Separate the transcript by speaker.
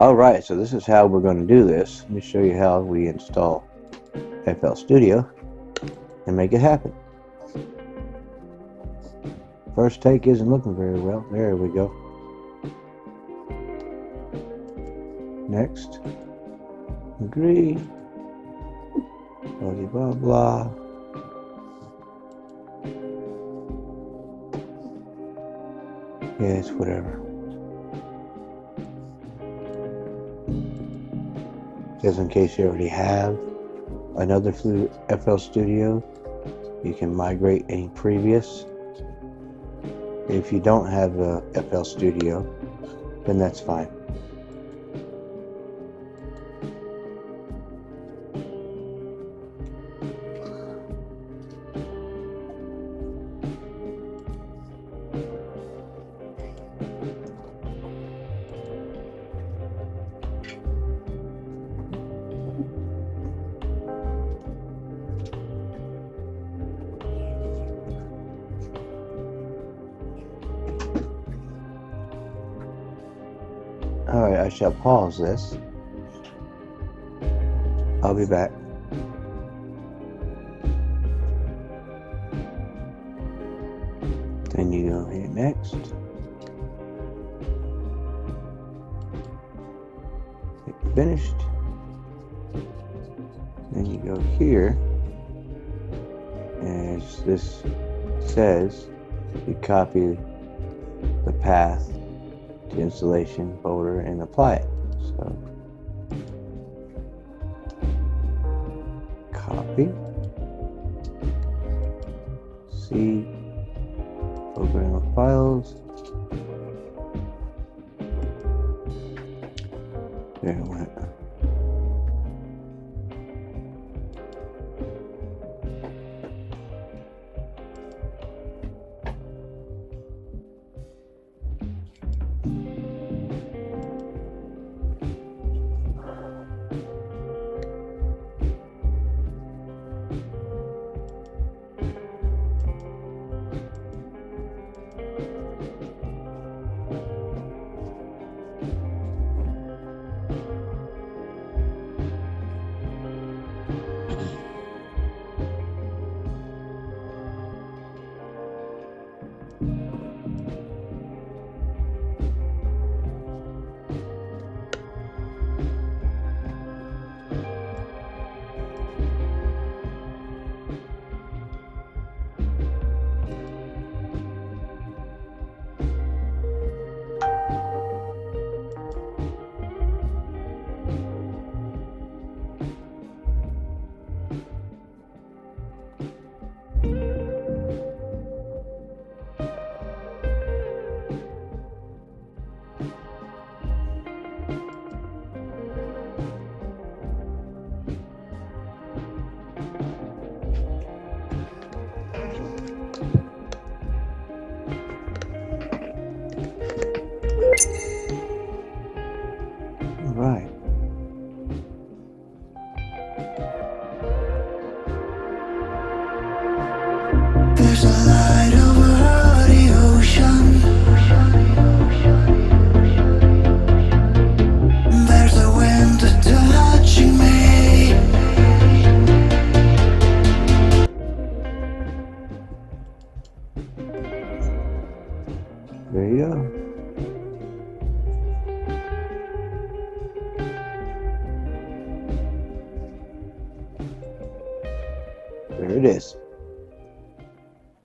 Speaker 1: Alright, so this is how we're going to do this. Let me show you how we install FL Studio and make it happen. First take isn't looking very well. There we go. Next. Agree. Blah blah blah. Yes, whatever. Just in case you already have another FL Studio, you can migrate any previous. If you don't have a FL Studio, then that's fine. Alright, I shall pause this. I'll be back. Then you go here next. Hit finished. Then you go here. And as this says, you copy the path to installation folder and apply it. So copy, C, program of files. There it went. Right.
Speaker 2: There's a light over the ocean. There's a wind touching me.
Speaker 1: There you go. There it is.